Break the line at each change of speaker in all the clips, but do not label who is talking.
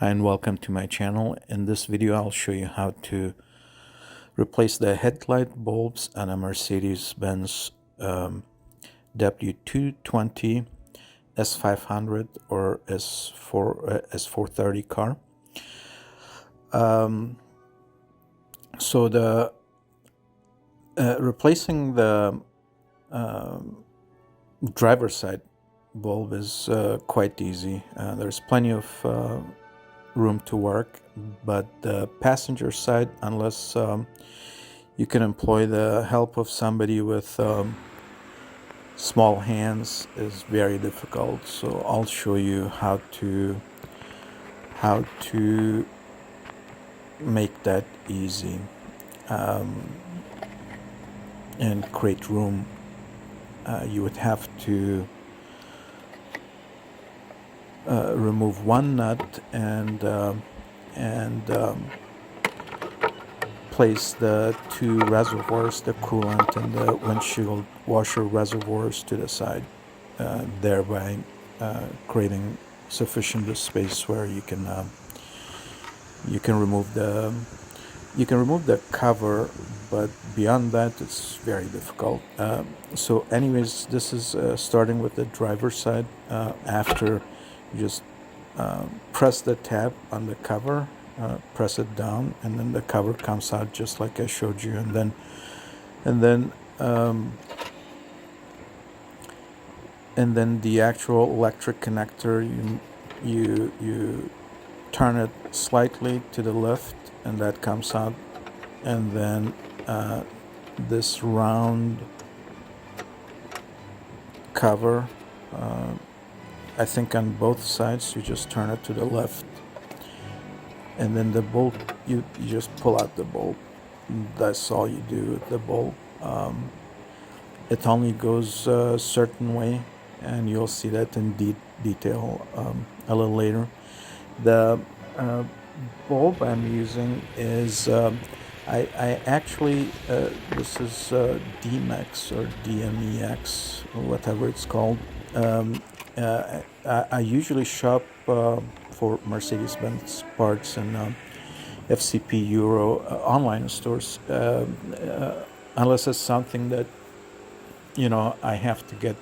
And welcome to my channel. In this video I'll show you how to replace the headlight bulbs on a Mercedes-Benz W220, S500 or S430 car. So the replacing the driver's side bulb is quite easy. There's plenty of room to work, but the passenger side, unless you can employ the help of somebody with small hands, is very difficult. So I'll show you how to make that easy and create room. You would have to remove one nut and place the two reservoirs, the coolant and the windshield washer reservoirs, to the side, thereby creating sufficient space where you can remove the cover, but beyond that it's very difficult. So anyways, this is starting with the driver's side. After you just press the tab on the cover, press it down, and then the cover comes out just like I showed you, and then the actual electric connector, you turn it slightly to the left and that comes out, and then this round cover, I think on both sides you just turn it to the left, and then the bulb, you just pull out the bulb. That's all you do with the bulb. It only goes a certain way, and you'll see that in detail a little later. The bulb I'm using is I actually this is DMEX or DMEX, whatever it's called. I usually shop for Mercedes-Benz parts in FCP Euro online stores, unless it's something that I have to get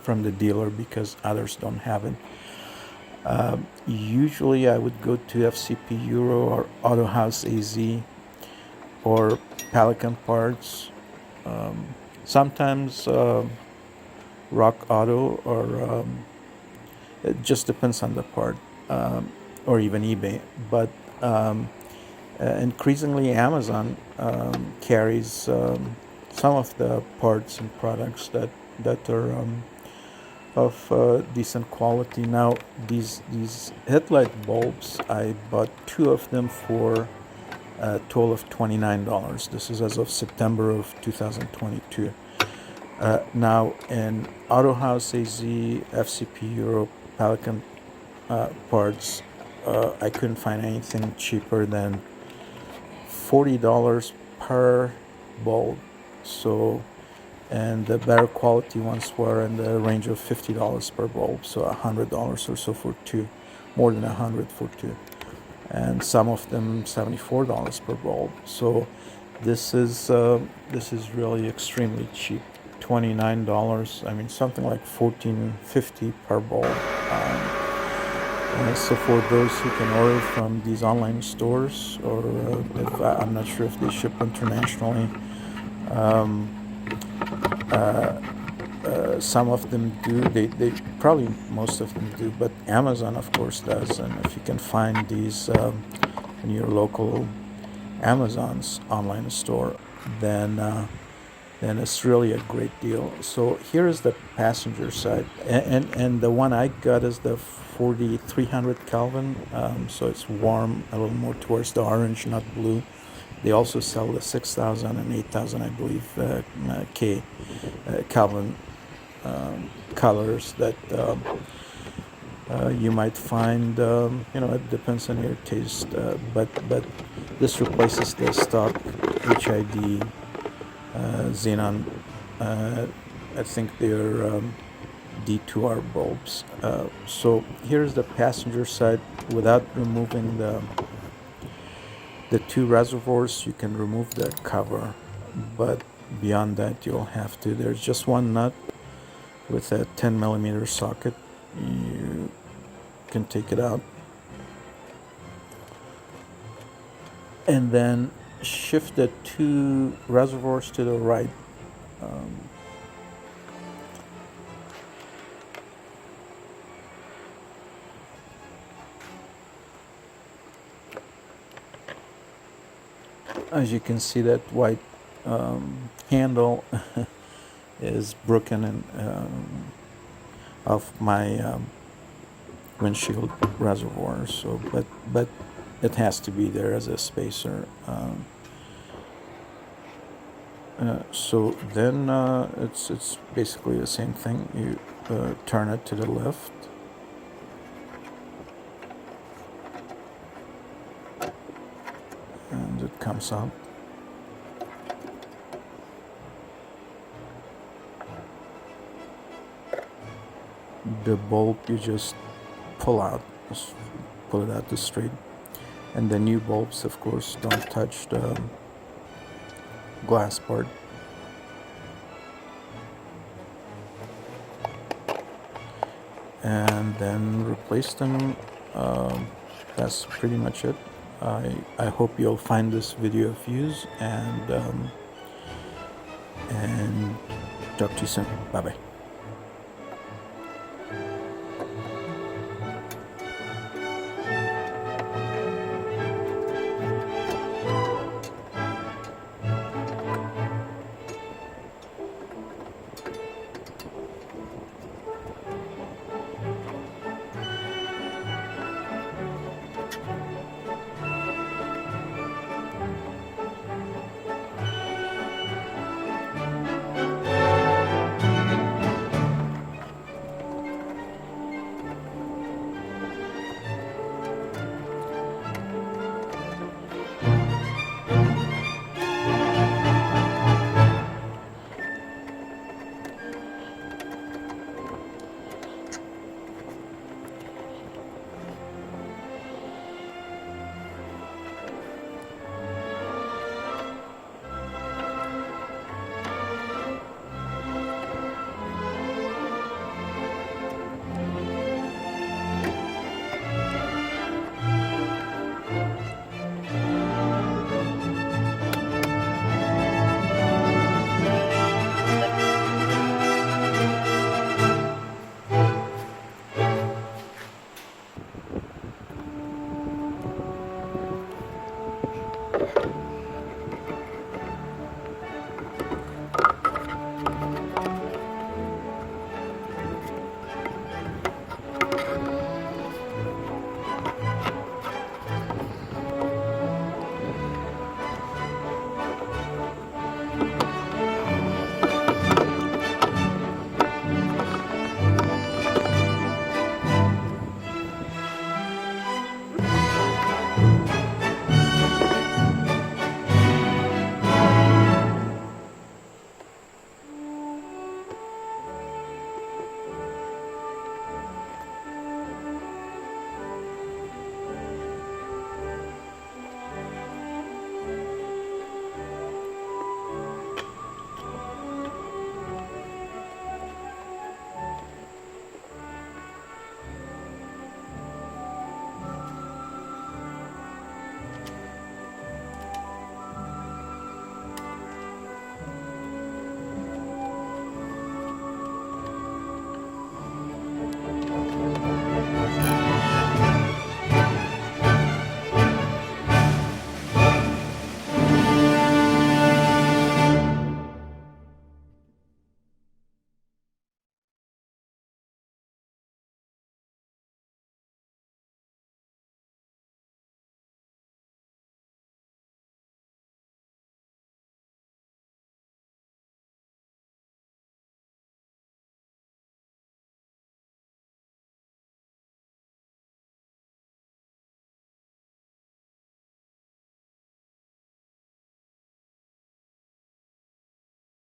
from the dealer because others don't have it. Usually I would go to FCP Euro or Auto House AZ or Pelican Parts, sometimes Rock Auto, or it just depends on the part, or even eBay. But increasingly Amazon carries some of the parts and products that are of decent quality. Now these headlight bulbs, I bought two of them for a total of $29. This is as of September of 2022. Now in Auto House AZ, FCP Europe, Pelican parts, I couldn't find anything cheaper than $40 per bulb. So, and the better quality ones were in the range of $50 per bulb, so $100 or so for two, more than $100 for two, and some of them $74 per bulb. So this is really extremely cheap. $29, I mean something like $14.50 per bulb. So for those who can order from these online stores, or if I'm not sure if they ship internationally, some of them do. They probably, most of them do, but Amazon of course does. And if you can find these in your local Amazon's online store, then it's really a great deal. So here is the passenger side, and the one I got is the 4300 Kelvin, so it's warm, a little more towards the orange, not blue. They also sell the 6000 and 8000, I believe, Kelvin colors that you might find. It depends on your taste, but this replaces the stock HID xenon. I think they're D2R bulbs. So here's the passenger side. without removing the two reservoirs, you can remove the cover, but beyond that you'll have to. There's just one nut with a 10mm socket. You can take it out and then shift the two reservoirs to the right. As you can see, that white handle is broken and off my windshield reservoir. So, but it has to be there as a spacer. So then it's basically the same thing. You turn it to the left. And it comes out. The bulb you just pull out, just pull it out the street. And the new bulbs, of course, don't touch the glass part. And then replace them. That's pretty much it. I hope you'll find this video of use, and talk to you soon. Bye bye.